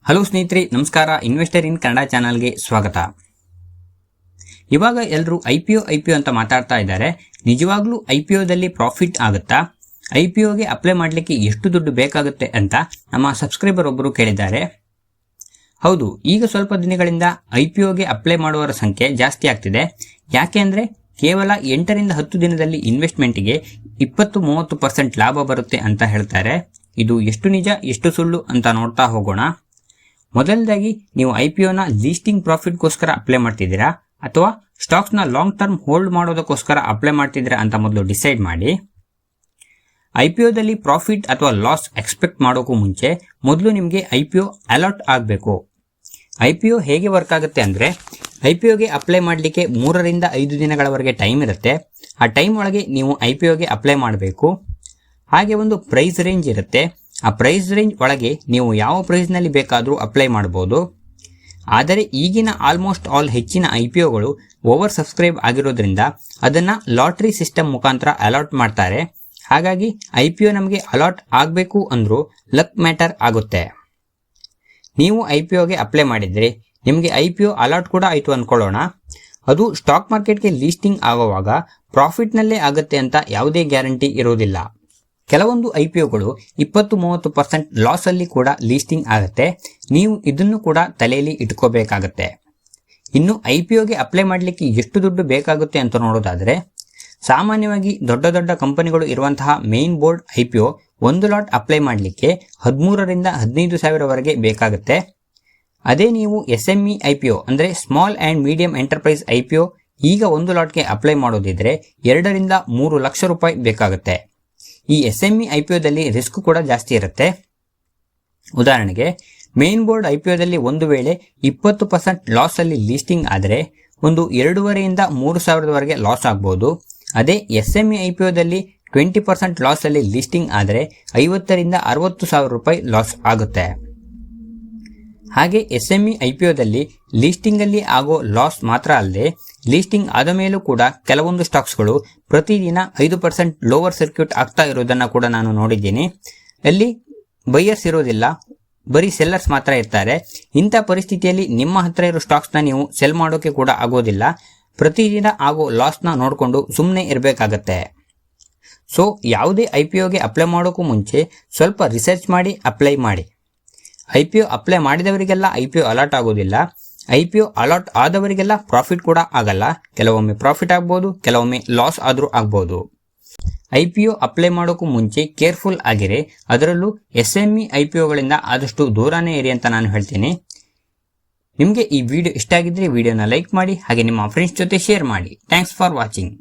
Hello ಸ್ನೇಹಿತರೆ, ನಮಸ್ಕಾರ. Investor ಇನ್ ಕನ್ನಡ ಚಾನಲ್ಗೆ ಸ್ವಾಗತ. ಇವಾಗ ಎಲ್ಲರೂ ಐಪಿಒ ಅಂತ ಮಾತಾಡ್ತಾ ಇದ್ದಾರೆ. ನಿಜವಾಗ್ಲೂ ಐಪಿಒದಲ್ಲಿ ಪ್ರಾಫಿಟ್ ಆಗುತ್ತಾ? ಐಪಿಒಗೆ ಅಪ್ಲೈ ಮಾಡಲಿಕ್ಕೆ ಎಷ್ಟು ದುಡ್ಡು ಬೇಕಾಗುತ್ತೆ ಅಂತ ನಮ್ಮ ಸಬ್ಸ್ಕ್ರೈಬರ್ ಒಬ್ಬರು ಕೇಳಿದ್ದಾರೆ. ಹೌದು, ಈಗ ಸ್ವಲ್ಪ ದಿನಗಳಿಂದ ಐಪಿಒಗೆ ಅಪ್ಲೈ ಮಾಡುವವರ ಸಂಖ್ಯೆ ಜಾಸ್ತಿ ಆಗ್ತಿದೆ. ಯಾಕೆ ಅಂದರೆ ಕೇವಲ 8 ರಿಂದ 10 ದಿನದಲ್ಲಿ ಇನ್ವೆಸ್ಟ್ಮೆಂಟ್ಗೆ 20-30% ಲಾಭ ಬರುತ್ತೆ ಅಂತ ಹೇಳ್ತಾರೆ. ಇದು ಎಷ್ಟು ನಿಜ ಎಷ್ಟು ಸುಳ್ಳು ಅಂತ ನೋಡ್ತಾ ಹೋಗೋಣ. ಮೊದಲದಾಗಿ, ನೀವು ಐಪಿಒನ ಲೀಸ್ಟಿಂಗ್ ಪ್ರಾಫಿಟ್ಗೋಸ್ಕರ ಅಪ್ಲೈ ಮಾಡ್ತಿದ್ದೀರಾ ಅಥವಾ ಸ್ಟಾಕ್ಸ್ನ ಲಾಂಗ್ ಟರ್ಮ್ ಹೋಲ್ಡ್ ಮಾಡೋದಕ್ಕೋಸ್ಕರ ಅಪ್ಲೈ ಮಾಡ್ತಿದ್ದೀರಾ ಅಂತ ಮೊದಲು ಡಿಸೈಡ್ ಮಾಡಿ. ಐಪಿಒದಲ್ಲಿ ಪ್ರಾಫಿಟ್ ಅಥವಾ ಲಾಸ್ ಎಕ್ಸ್ಪೆಕ್ಟ್ ಮಾಡೋಕ್ಕೂ ಮುಂಚೆ ಮೊದಲು ನಿಮಗೆ ಐಪಿಒ ಅಲಾಟ್ ಆಗಬೇಕು. ಐಪಿಒ ಹೇಗೆ ವರ್ಕ್ ಆಗುತ್ತೆ ಅಂದರೆ, ಐಪಿಒಗೆ ಅಪ್ಲೈ ಮಾಡಲಿಕ್ಕೆ 3 ರಿಂದ 5 ದಿನಗಳವರೆಗೆ ಟೈಮ್ ಇರುತ್ತೆ. ಆ ಟೈಮ್ ಒಳಗೆ ನೀವು ಐಪಿಒಗೆ ಅಪ್ಲೈ ಮಾಡಬೇಕು. ಹಾಗೆ ಒಂದು ಪ್ರೈಸ್ ರೇಂಜ್ ಇರುತ್ತೆ. ಆ ಪ್ರೈಸ್ ರೇಂಜ್ ಒಳಗೆ ನೀವು ಯಾವ ಪ್ರೈಸ್ನಲ್ಲಿ ಬೇಕಾದರೂ ಅಪ್ಲೈ ಮಾಡ್ಬೋದು. ಆದರೆ ಈಗಿನ ಆಲ್ಮೋಸ್ಟ್ ಆಲ್ ಹೆಚ್ಚಿನ ಐಪಿಒಗಳು ಓವರ್ ಸಬ್ಸ್ಕ್ರೈಬ್ ಆಗಿರೋದ್ರಿಂದ ಅದನ್ನು ಲಾಟ್ರಿ ಸಿಸ್ಟಮ್ ಮುಖಾಂತರ ಅಲಾಟ್ ಮಾಡ್ತಾರೆ. ಹಾಗಾಗಿ ಐಪಿಒ ನಮಗೆ ಅಲಾಟ್ ಆಗಬೇಕು ಅಂದರೂ ಲಕ್ ಮ್ಯಾಟರ್ ಆಗುತ್ತೆ. ನೀವು ಐಪಿಒಗೆ ಅಪ್ಲೈ ಮಾಡಿದರೆ ನಿಮಗೆ ಐಪಿಒ ಅಲಾಟ್ ಕೂಡ ಆಯಿತು ಅಂದ್ಕೊಳ್ಳೋಣ. ಅದು ಸ್ಟಾಕ್ ಮಾರ್ಕೆಟ್ಗೆ ಲೀಸ್ಟಿಂಗ್ ಆಗುವಾಗ ಪ್ರಾಫಿಟ್ನಲ್ಲೇ ಆಗುತ್ತೆ ಅಂತ ಯಾವುದೇ ಗ್ಯಾರಂಟಿ ಇರೋದಿಲ್ಲ. ಕೆಲವೊಂದು ಐಪಿಒಗಳು 20-30% ಲಾಸ್ ಅಲ್ಲಿ ಕೂಡ ಲೀಸ್ಟಿಂಗ್ ಆಗುತ್ತೆ. ನೀವು ಇದನ್ನು ಕೂಡ ತಲೆಯಲ್ಲಿ ಇಟ್ಕೋಬೇಕಾಗತ್ತೆ. ಇನ್ನು ಐಪಿಒಗೆ ಅಪ್ಲೈ ಮಾಡಲಿಕ್ಕೆ ಎಷ್ಟು ದುಡ್ಡು ಬೇಕಾಗುತ್ತೆ ಅಂತ ನೋಡೋದಾದರೆ, ಸಾಮಾನ್ಯವಾಗಿ ದೊಡ್ಡ ದೊಡ್ಡ ಕಂಪನಿಗಳು ಇರುವಂತಹ ಮೇನ್ ಬೋರ್ಡ್ ಐಪಿಒ ಒಂದು ಲಾಟ್ ಅಪ್ಲೈ ಮಾಡಲಿಕ್ಕೆ 13 ರಿಂದ 15 ಸಾವಿರವರೆಗೆ ಬೇಕಾಗುತ್ತೆ. ಅದೇ ನೀವು SME ಐಪಿಒ ಅಂದರೆ small and medium enterprise IPO ಈಗ ಒಂದು ಲಾಟ್ಗೆ ಅಪ್ಲೈ ಮಾಡೋದಿದ್ರೆ 2 ರಿಂದ 3 ಲಕ್ಷ ರೂಪಾಯಿ ಬೇಕಾಗುತ್ತೆ. ಈ SME ಐಪಿಒದಲ್ಲಿ ರಿಸ್ಕ್ ಕೂಡ ಜಾಸ್ತಿ ಇರುತ್ತೆ. ಉದಾಹರಣೆಗೆ, ಮೇನ್ ಬೋರ್ಡ್ ಐಪಿಒದಲ್ಲಿ ಒಂದು ವೇಳೆ 20% ಲಾಸ್ ಅಲ್ಲಿ ಲೀಸ್ಟಿಂಗ್ ಆದರೆ ಒಂದು 2.5 ರಿಂದ 3 ಸಾವಿರದವರೆಗೆ ಲಾಸ್ ಆಗ್ಬೋದು. ಅದೇ SME ಐಪಿಒದಲ್ಲಿ 20% ಲಾಸ್ ಅಲ್ಲಿ ಲೀಸ್ಟಿಂಗ್ ಆದರೆ 50 ರಿಂದ 60 ಸಾವಿರ ರೂಪಾಯಿ ಲಾಸ್ ಆಗುತ್ತೆ. ಹಾಗೆ SME ಐಪಿಒದಲ್ಲಿ ಲೀಸ್ಟಿಂಗ್ ಅಲ್ಲಿ ಆಗೋ ಲಾಸ್ ಮಾತ್ರ ಅಲ್ಲದೆ, ಲೀಸ್ಟಿಂಗ್ ಆದ ಮೇಲೂ ಕೂಡ ಕೆಲವೊಂದು ಸ್ಟಾಕ್ಸ್ಗಳು ಪ್ರತಿದಿನ 5% ಲೋವರ್ ಸರ್ಕ್ಯೂಟ್ ಆಗ್ತಾ ಇರೋದನ್ನು ಕೂಡ ನಾನು ನೋಡಿದ್ದೀನಿ. ಅಲ್ಲಿ ಬೈಯರ್ಸ್ ಇರೋದಿಲ್ಲ, ಬರೀ ಸೆಲ್ಲರ್ಸ್ ಮಾತ್ರ ಇರ್ತಾರೆ. ಇಂಥ ಪರಿಸ್ಥಿತಿಯಲ್ಲಿ ನಿಮ್ಮ ಹತ್ರ ಇರೋ ಸ್ಟಾಕ್ಸ್ನ ನೀವು ಸೆಲ್ ಮಾಡೋಕೆ ಕೂಡ ಆಗೋದಿಲ್ಲ. ಪ್ರತಿದಿನ ಆಗೋ ಲಾಸ್ನ ನೋಡಿಕೊಂಡು ಸುಮ್ಮನೆ ಇರಬೇಕಾಗತ್ತೆ. ಸೊ ಯಾವುದೇ ಐಪಿಒಗೆ ಅಪ್ಲೈ ಮಾಡೋಕ್ಕೂ ಮುಂಚೆ ಸ್ವಲ್ಪ ರಿಸರ್ಚ್ ಮಾಡಿ ಅಪ್ಲೈ ಮಾಡಿ. ಐಪಿಒ ಅಪ್ಲೈ ಮಾಡಿದವರಿಗೆಲ್ಲ ಐಪಿಒ ಅಲಾಟ್ ಆಗೋದಿಲ್ಲ. ಐಪಿಒ ಅಲಾಟ್ ಆದವರಿಗೆಲ್ಲ ಪ್ರಾಫಿಟ್ ಕೂಡ ಆಗಲ್ಲ. ಕೆಲವೊಮ್ಮೆ ಪ್ರಾಫಿಟ್ ಆಗ್ಬೋದು, ಕೆಲವೊಮ್ಮೆ ಲಾಸ್ ಆದರೂ ಆಗ್ಬೋದು. ಐಪಿಒ ಅಪ್ಲೈ ಮಾಡೋಕ್ಕೂ ಮುಂಚೆ ಕೇರ್ಫುಲ್ ಆಗಿರಿ. ಅದರಲ್ಲೂ SME ಐಪಿಒಗಳಿಂದ ಆದಷ್ಟು ದೂರನೇ ಇರಿ ಅಂತ ನಾನು ಹೇಳ್ತೀನಿ. ನಿಮಗೆ ಈ ವಿಡಿಯೋ ಇಷ್ಟ ಆಗಿದ್ರೆ ವಿಡಿಯೋನ ಲೈಕ್ ಮಾಡಿ, ಹಾಗೆ ನಿಮ್ಮ ಫ್ರೆಂಡ್ಸ್ ಜೊತೆ ಶೇರ್ ಮಾಡಿ. Thanks for watching.